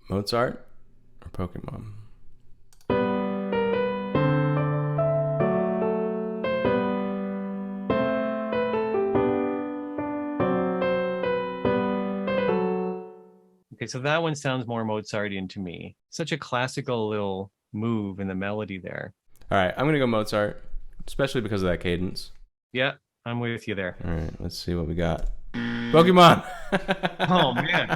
Mozart or Pokemon? Okay, so that one sounds more Mozartian to me. Such a classical little move in the melody there. All right, I'm gonna go Mozart, especially because of that cadence. Yeah, I'm with you there. All right, let's see what we got. Pokemon. Oh man,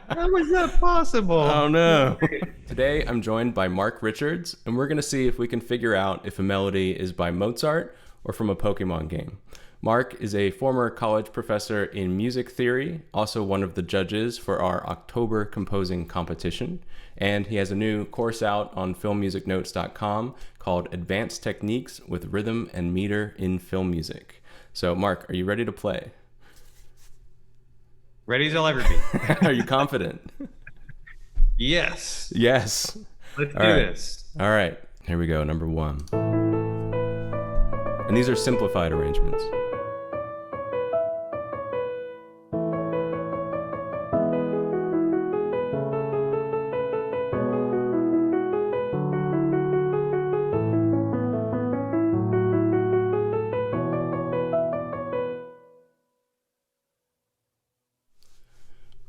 how was that possible? Oh No no. way. Today I'm joined by Mark Richards, and we're gonna see if we can figure out if a melody is by Mozart or from a Pokemon game. Mark is a former college professor in music theory, also one of the judges for our October composing competition, and he has a new course out on filmmusicnotes.com called Advanced Techniques with Rhythm and Meter in Film Music. So, Mark, are you ready to play? Ready as I'll ever be. Are you confident? Yes, Yes. let's All do right. this. All right. Here we go. Number one. And these are simplified arrangements.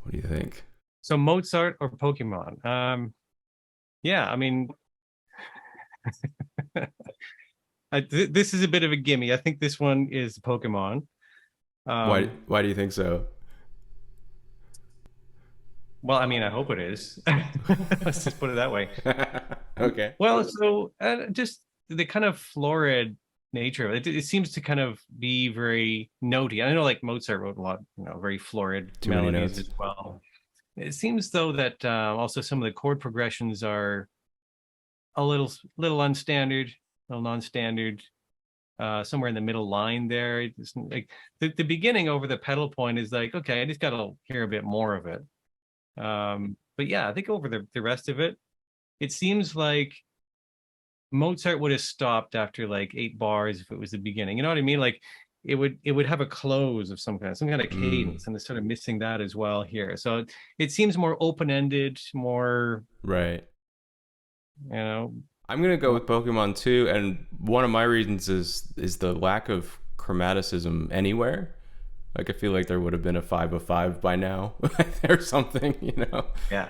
What do you think? So Mozart or Pokemon? Yeah, I mean, this is a bit of a gimme. I think this one is Pokemon. Why Um, why do you think so? well, I mean, I hope it is. Let's just put it that way. Okay. Well, so just the kind of florid nature of it. It seems to kind of be very notey. I know, like Mozart wrote a lot, very florid Too many melodies notes. as well. It seems though that also some of the chord progressions are a little unstandard, a little non-standard. Somewhere in the middle line there, it's like the beginning over the pedal point is like, okay, I just got to hear a bit more of it. But yeah, I think over the rest of it, it seems like Mozart would have stopped after like 8 bars if it was the beginning. You know what I mean? Like it would have a close of some kind of Mm, cadence, and it's sort of missing that as well here. So it seems more open-ended, more, right. you know, I'm gonna go more, with Pokemon too, and one of my reasons is the lack of chromaticism anywhere. Like I feel like there would have been a 5 of 5 by now, or something. yeah.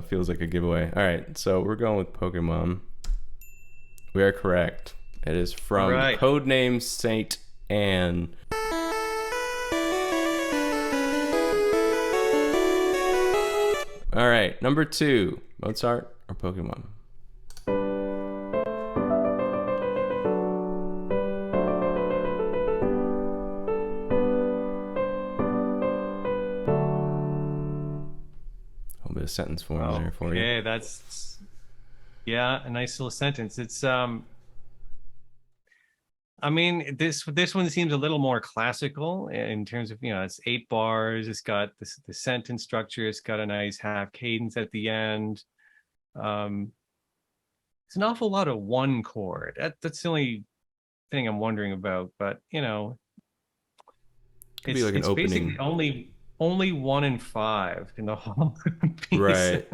Feels like a giveaway. All right, so we're going with Pokemon. We are correct. It is All from right. Codename Saint Anne. All right, number two, Mozart or Pokemon? A little bit of sentence form there for you. Okay, that's, yeah, a nice little sentence. It's I mean, this one seems a little more classical in terms of, it's 8 bars. It's got the sentence structure. It's got a nice half cadence at the end. Um, it's an awful lot of one chord. That's the only thing I'm wondering about. But Could be it's like an it's basically opening. only 1 and 5 in the whole piece. Right.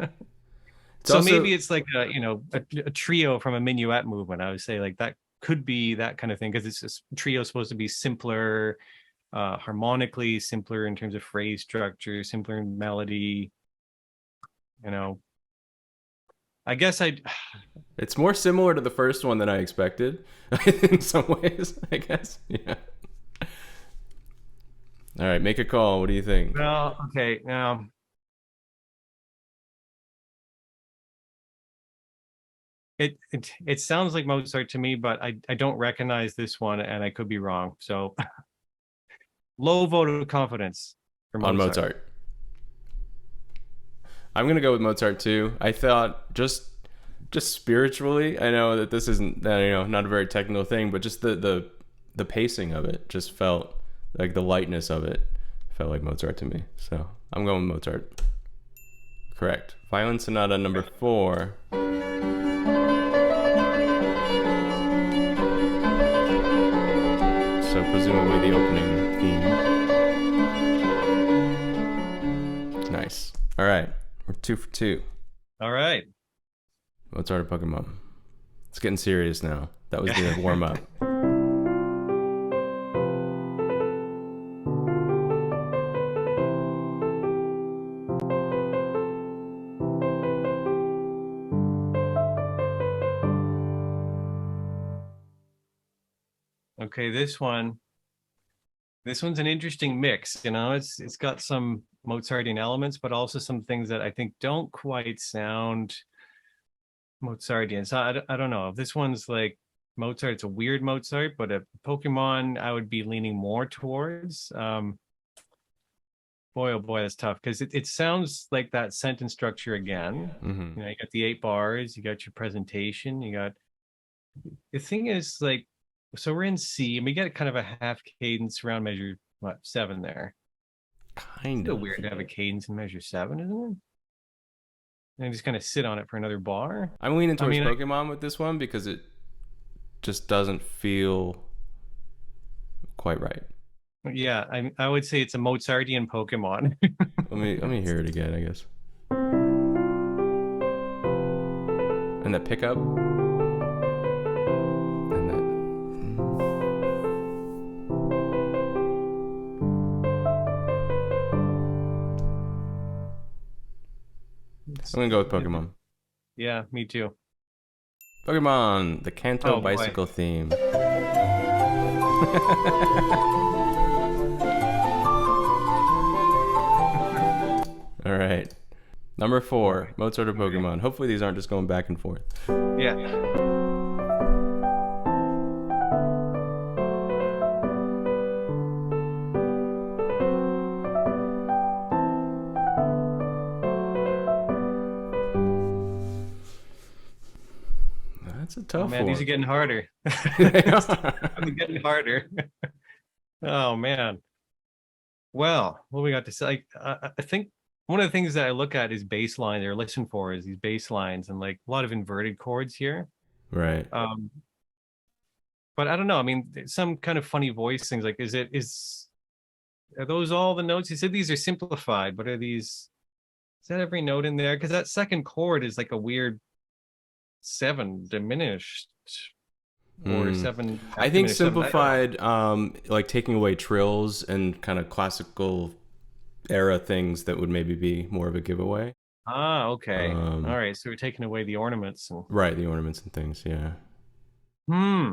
It's So also maybe it's like a trio from a minuet movement. I would say like that could be that kind of thing because it's just trio supposed to be simpler, harmonically simpler in terms of phrase structure, simpler in melody. You know, I guess I it's more similar to the first one than I expected in some ways, I guess. Yeah. All right, make a call. What do you think? well, okay. It sounds like Mozart to me, but I don't recognize this one, and I could be wrong. So low vote of confidence for On Mozart. Mozart. I'm gonna go with Mozart too. I thought just spiritually, I know that this isn't not a very technical thing, but just the pacing of it just felt like the lightness of it felt like Mozart to me. So I'm going with Mozart. Correct. Violin Sonata number 4. So presumably the opening theme. Nice. All right, we're 2 for 2. All right. Mozart or Pokemon? It's getting serious now. That was the warm up. Okay, this one's an interesting mix. It's got some Mozartian elements, but also some things that I think don't quite sound Mozartian. So I don't know if this one's like Mozart. It's a weird Mozart, but a Pokemon I would be leaning more towards. Boy, oh boy, that's tough because it sounds like that sentence structure again. Mm-hmm. You got the 8 bars, you got your presentation, you got the thing is like, so we're in C and we get kind of a half cadence around measure, what, 7 there. Kind Still of. weird to have a cadence in measure 7, isn't it? And just kind of sit on it for another bar. I'm leaning I towards mean, Pokemon with this one because it just doesn't feel quite right. yeah, I would say it's a Mozartian Pokemon. Let me hear it again, I guess. And that pickup. And that. I'm gonna go with Pokemon. Yeah, me too. Pokemon, the Kanto Oh boy. bicycle theme. All right. Number 4, Mozart or Pokemon. Hopefully these aren't just going back and forth. Yeah. That's a Oh tough man, one. these are getting harder. They are. I'm getting harder. Oh man. Well, what we got to say? I think one of the things that I look at is bass line or listen for is these bass lines and like a lot of inverted chords here. Right. But I don't know. I mean, some kind of funny voice things like are those all the notes? You said these are simplified, but is that every note in there? Because that second chord is like a weird 7 diminished or 7 I half think diminished 7. I don't know. simplified, like taking away trills and kind of classical era things that would maybe be more of a giveaway. Ah, okay. All Um, right. So we're taking away the ornaments and right, the ornaments and things. Yeah, hmm.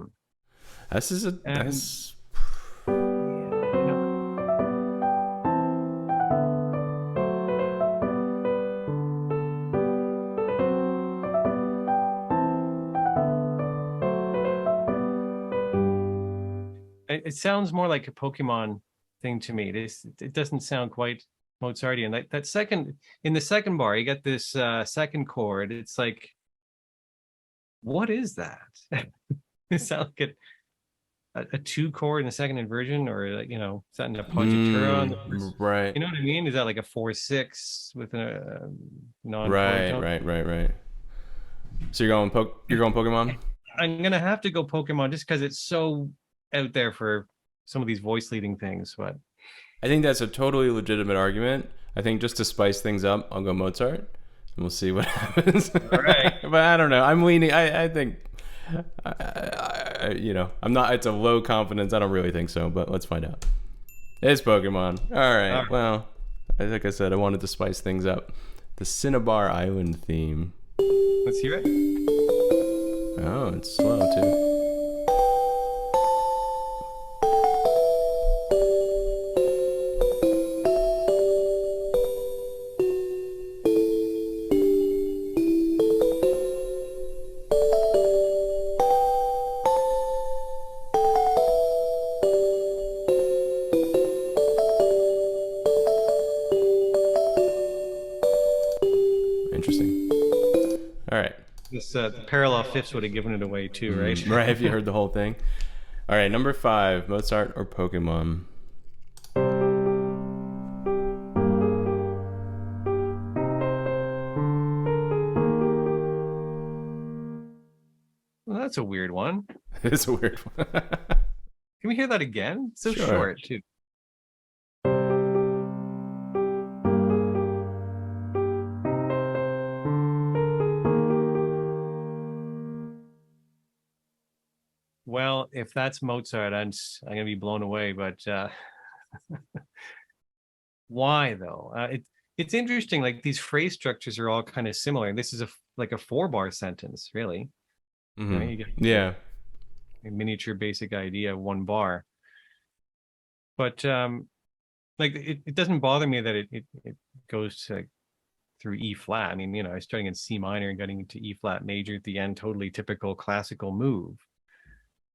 this is a And that's. yeah, you know, it sounds more like a Pokemon thing to me. It doesn't sound quite Mozartian. That second in the second bar, you get this second chord. It's like, what is that? It sounds like a 2 chord in the second inversion, or like, is that in a Ponchatura on the first? Right, You know what I mean? Is that like a 4/6 with a non-chord right, tone? right, right, right. So you're going Pokemon. I'm gonna have to go Pokemon just because it's so out there for some of these voice leading things. But I think that's a totally legitimate argument. I think just to spice things up, I'll go Mozart, and we'll see what happens. all right. But I don't know. I'm leaning. I think. I'm not. It's a low confidence. I don't really think so, but let's find out. It's Pokemon. All right. All right. Well, like I said, I wanted to spice things up. The Cinnabar Island theme. Let's hear it. Oh, it's slow too. Interesting. All right. This parallel fifths would have given it away too, right? Right. Have you heard the whole thing? All right. Number 5, Mozart or Pokemon? Well, that's a weird one. It's a weird one. Can we hear that again? It's so Sure. short too. Well, if that's Mozart, I'm gonna be blown away. But why though? It's interesting. Like these phrase structures are all kind of similar. This is like a 4-bar sentence, really. Right? You get Yeah. a miniature basic idea, 1 bar. But like it doesn't bother me that it goes to through E flat. I mean, I was starting in C minor and getting into E flat major at the end, totally typical classical move,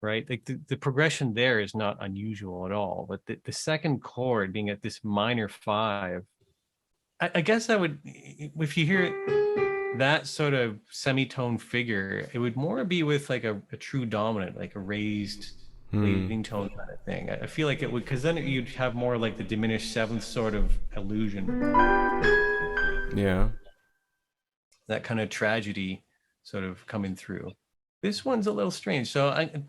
right? Like the progression there is not unusual at all. But the second chord being at this minor 5, I guess that would, if you hear that sort of semitone figure, it would more be with like a true dominant, like a raised leading tone kind of thing. I feel like it would, because then you'd have more like the diminished seventh sort of illusion. Yeah. That kind of tragedy sort of coming through. This one's a little strange. So I'm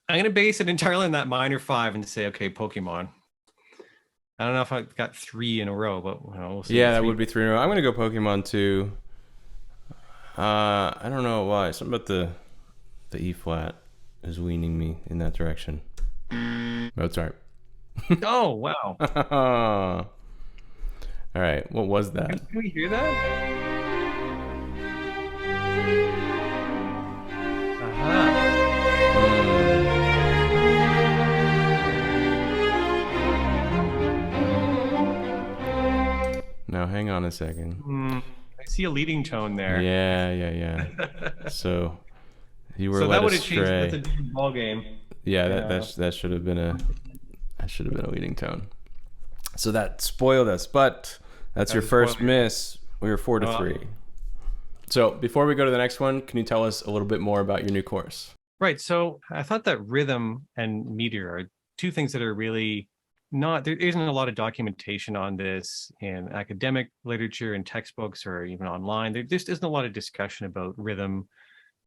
going to base it entirely on that minor 5 and say, okay, Pokemon. I don't know if I got 3 in a row, but we'll see. Yeah, that would be 3 in a row. I'm going to go Pokemon too. I don't know why. Something about the E flat is weaning me in that direction. Mozart. Oh, wow. All right. What was that? Can we hear that? Now, hang on a second. I see a leading tone there. Yeah. So you were so led that would have astray. changed. That's a different ball game. Yeah, that should have been a leading tone. So that spoiled us, but that's your first miss. We were 4-3. So before we go to the next one, can you tell us a little bit more about your new course? Right. So I thought that rhythm and meter are two things that are really not, there isn't a lot of documentation on this in academic literature and textbooks or even online. There just isn't a lot of discussion about rhythm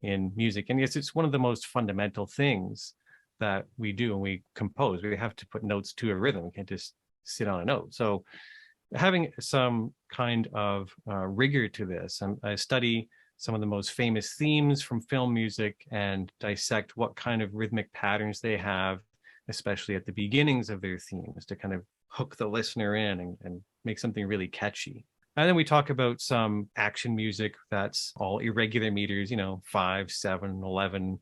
in music. And yes, it's one of the most fundamental things that we do when we compose. We have to put notes to a rhythm. We can't just sit on a note. So having some kind of rigor to this, I study some of the most famous themes from film music and dissect what kind of rhythmic patterns they have, especially at the beginnings of their themes, to kind of hook the listener in and make something really catchy. And then we talk about some action music that's all irregular meters, 5, 7, 11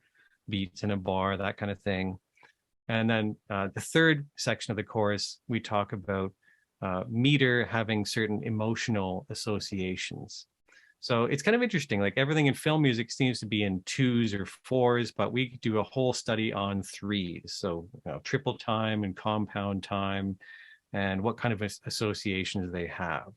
beats in a bar, that kind of thing. And then the third section of the course, we talk about meter having certain emotional associations. So it's kind of interesting. Like everything in film music seems to be in 2s or 4s, but we do a whole study on 3s. So triple time and compound time and what kind of associations they have.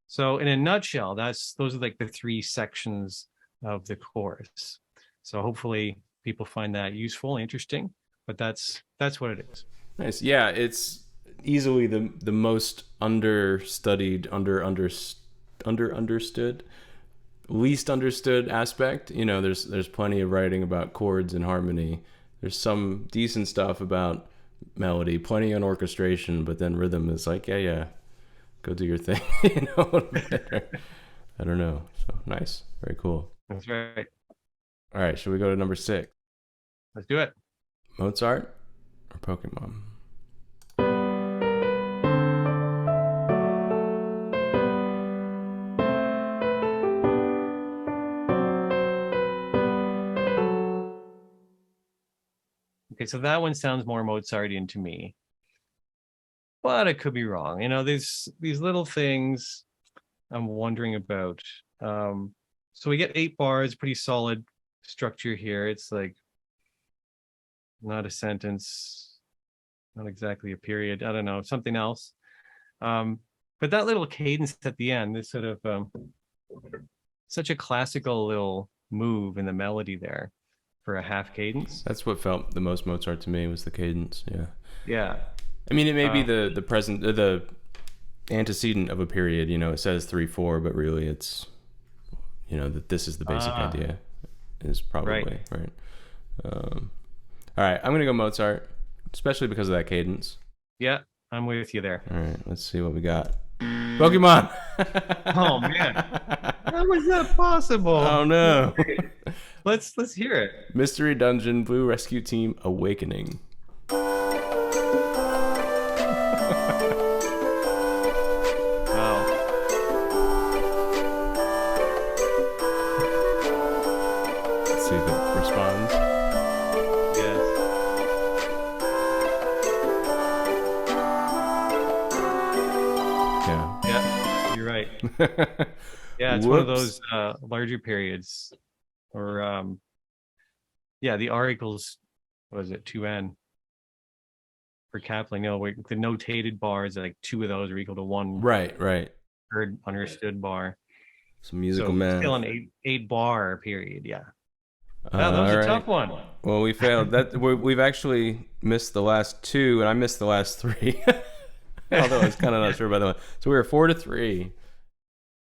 So in a nutshell, those are like the 3 sections of the course. So hopefully people find that useful, interesting, but that's what it is. Nice. Yeah, it's easily the most understudied, understood, least understood aspect. There's plenty of writing about chords and harmony. There's some decent stuff about melody, plenty on orchestration, but then rhythm is like, yeah, go do your thing. I don't know. So nice, very cool. That's right. All right, should we go to number 6? Let's do it. Mozart or Pokemon? Okay, so that one sounds more Mozartian to me, but I could be wrong. There's these little things I'm wondering about. So we get 8 bars, pretty solid structure here. It's like not a sentence, not exactly a period. I don't know, something else. But that little cadence at the end, this sort of such a classical little move in the melody there for a half cadence. That's what felt the most Mozart to me, was the cadence. Yeah. I mean, it may be the present, the antecedent of a period. It says 3/4, but really it's that this is the basic idea. Is probably right. All right, I'm gonna go Mozart, especially because of that cadence. Yeah, I'm with you there. All right, let's see what we got. Pokemon. Oh man, how was that possible? Oh no. Let's hear it. Mystery Dungeon Blue Rescue Team Awakening. Wow. Let's see if it responds. Yes. Yeah. Yeah. You're right. Yeah, it's one of those larger periods, or yeah, the R equals, what is it, 2n for Kaplan? No, wait, the notated bars, like two of those are equal to one Right, right. third understood bar. Some musical So math. still an eight bar period. Yeah. Wow, that was All a right. tough one. Well, we failed. We've actually missed the last two, and I missed the last three. Although I was kind of not sure about that one. So we were 4-3.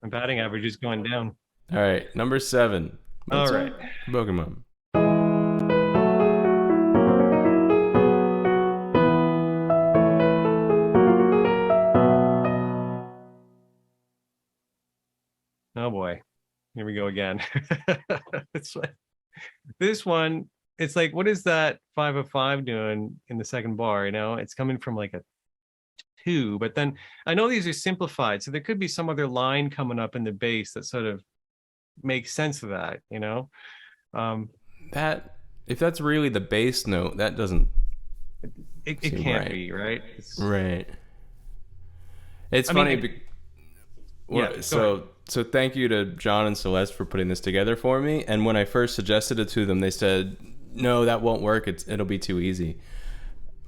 My batting average is going down. All right, number 7. All right. Pokemon. Oh boy, here we go again. This one, it's like, what is that 5 of 5 doing in the second bar? You know, it's coming from like a 2, but then I know these are simplified, so there could be some other line coming up in the bass that sort of makes sense of that. You know, That if that's really the bass note, that doesn't. it seem can't right. be right. Right. It's I funny. mean, Well, yeah, so thank you to John and Celeste for putting this together for me. And when I first suggested it to them, they said, "No, that won't work. It'll be too easy.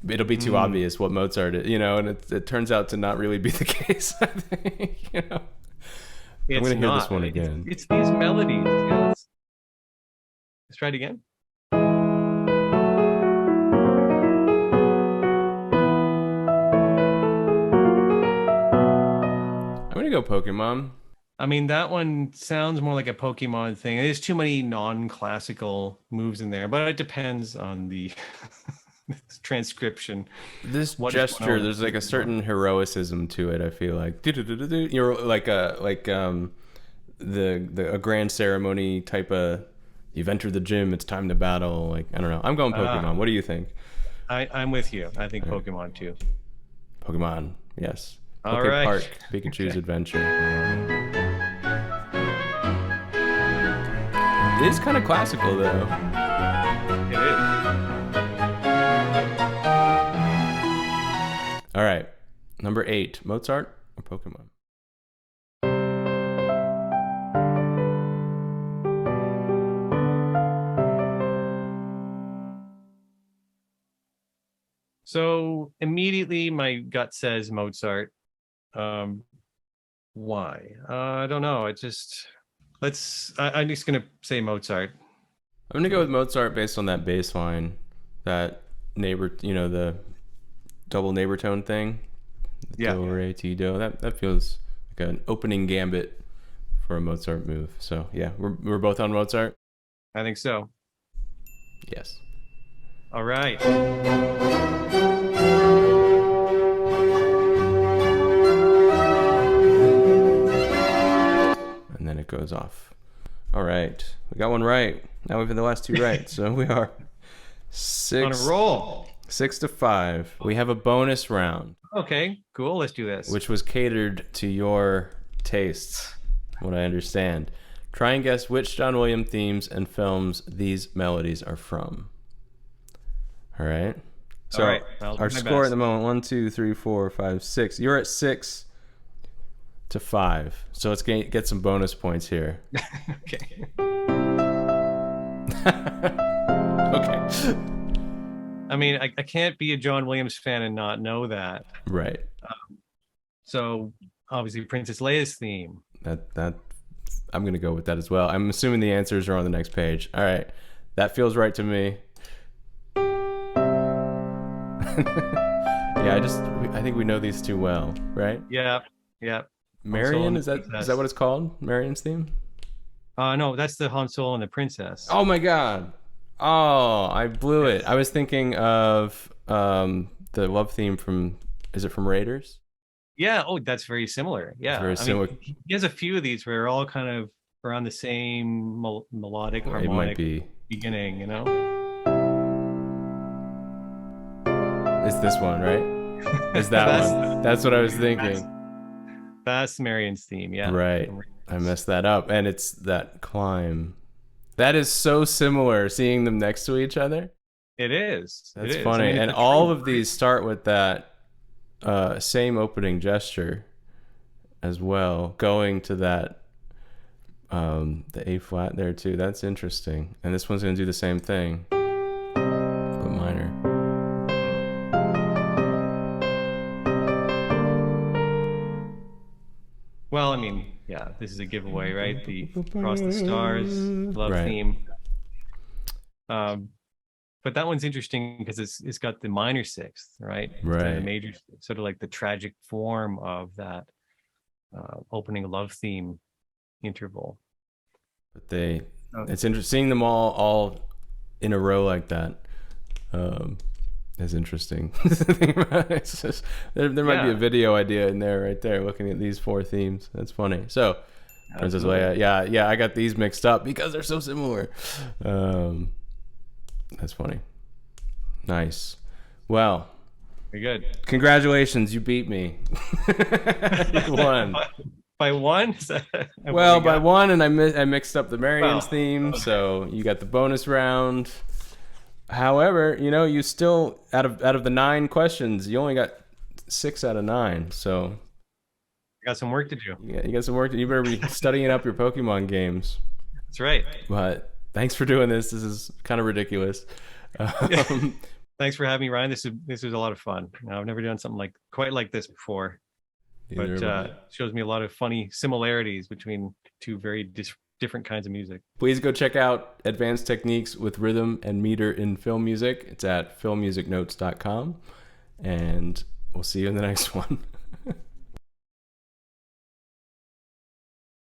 It'll be too obvious what Mozart is, you know." And it turns out to not really be the case. I think, you know. I'm gonna hear this one again. It's these melodies. Yeah, let's try it again. I'm gonna go Pokemon. I mean, that one sounds more like a Pokemon thing. There's too many non-classical moves in there, but it depends on the transcription. This What is gesture, going on? there's like a certain heroicism to it. I feel like you're like a grand ceremony type of. You've entered the gym. It's time to battle. Like, I don't know. I'm going Pokemon. What do you think? I'm with you. I think Pokemon too. Pokemon. Yes. All Okay, right. Park. Pikachu's Adventure. It is kind of classical though. It is. All right. Number 8. Mozart or Pokemon? So immediately my gut says Mozart. Why? I don't know. I'm just gonna say Mozart. I'm gonna go with Mozart based on that bass line, that neighbor, the double neighbor tone thing. Yeah. Do, re, ti, do. That feels like an opening gambit for a Mozart move. So yeah, we're both on Mozart. I think so. Yes. All right. And then it goes off. All right, we got one right. Now we've had the last 2 right, so we are On a roll. 6-5. We have a bonus round, Okay, cool. Let's do this. which was catered to your tastes, what I understand. Try and guess which John Williams themes and films these melodies are from. All right. So All right, I'll do our my score best. at the moment: 1, 2, 3, 4, 5, 6. You're at 6-5. So let's get some bonus points here. Okay. Okay. I mean, I can't be a John Williams fan and not know that. Right. So obviously, Princess Leia's theme. That I'm gonna go with that as well. I'm assuming the answers are on the next page. All right, that feels right to me. Yeah, I think we know these too well, right? Yeah, yeah. Marion, is that Princess. what it's called? Marion's theme? No, that's the Han Solo and the Princess. Oh my God! Oh, I blew it. I was thinking of the love theme from. Is it from Raiders? Yeah. Oh, that's very similar. Yeah. Very similar. He has a few of these where they're all kind of around the same melodic It might harmonic be. beginning, you know? It's this one, right? Is that That's one? That's what I was that's thinking. that's Marion's theme, yeah. Right. I messed that up. And it's that climb. That is so similar, seeing them next to each other. It is. It That's is. I funny. mean, it's And the all truth, of right? these start with that same opening gesture as well, going to that the A flat there too. That's interesting. And this one's gonna do the same thing, but minor. Well, I mean, yeah, this is a giveaway, right? The Across the Stars love Right. theme. Um, but that one's interesting because it's got the minor sixth, right? Instead of the Right. major, sort of like the tragic form of that opening love theme interval. But they, Oh, it's interesting seeing them all in a row like that. Um, is interesting. It's just, there might be a yeah, video idea in there right there, looking at these four themes. That's funny. So, Princess absolutely. Leia, yeah, I got these mixed up because they're so similar. Um, that's funny. Nice. Well, Very good. congratulations, you beat me. You won. By one? Is that what Well, we by got? one, and I mixed up the Marion's Well, theme, okay. so you got the bonus round. However, you still out of the 9 questions, you only got 6 out of 9. So Got some work to do. you got some work. You better be studying up your Pokemon games. That's right. But thanks for doing this. This is kind of ridiculous. Um, Thanks for having me, Ryan. This was a lot of fun. I've never done something like quite like this before, neither but have I. shows me a lot of funny similarities between two very different kinds of music. Please go check out Advanced Techniques with Rhythm and Meter in Film Music. It's at filmmusicnotes.com. And we'll see you in the next one.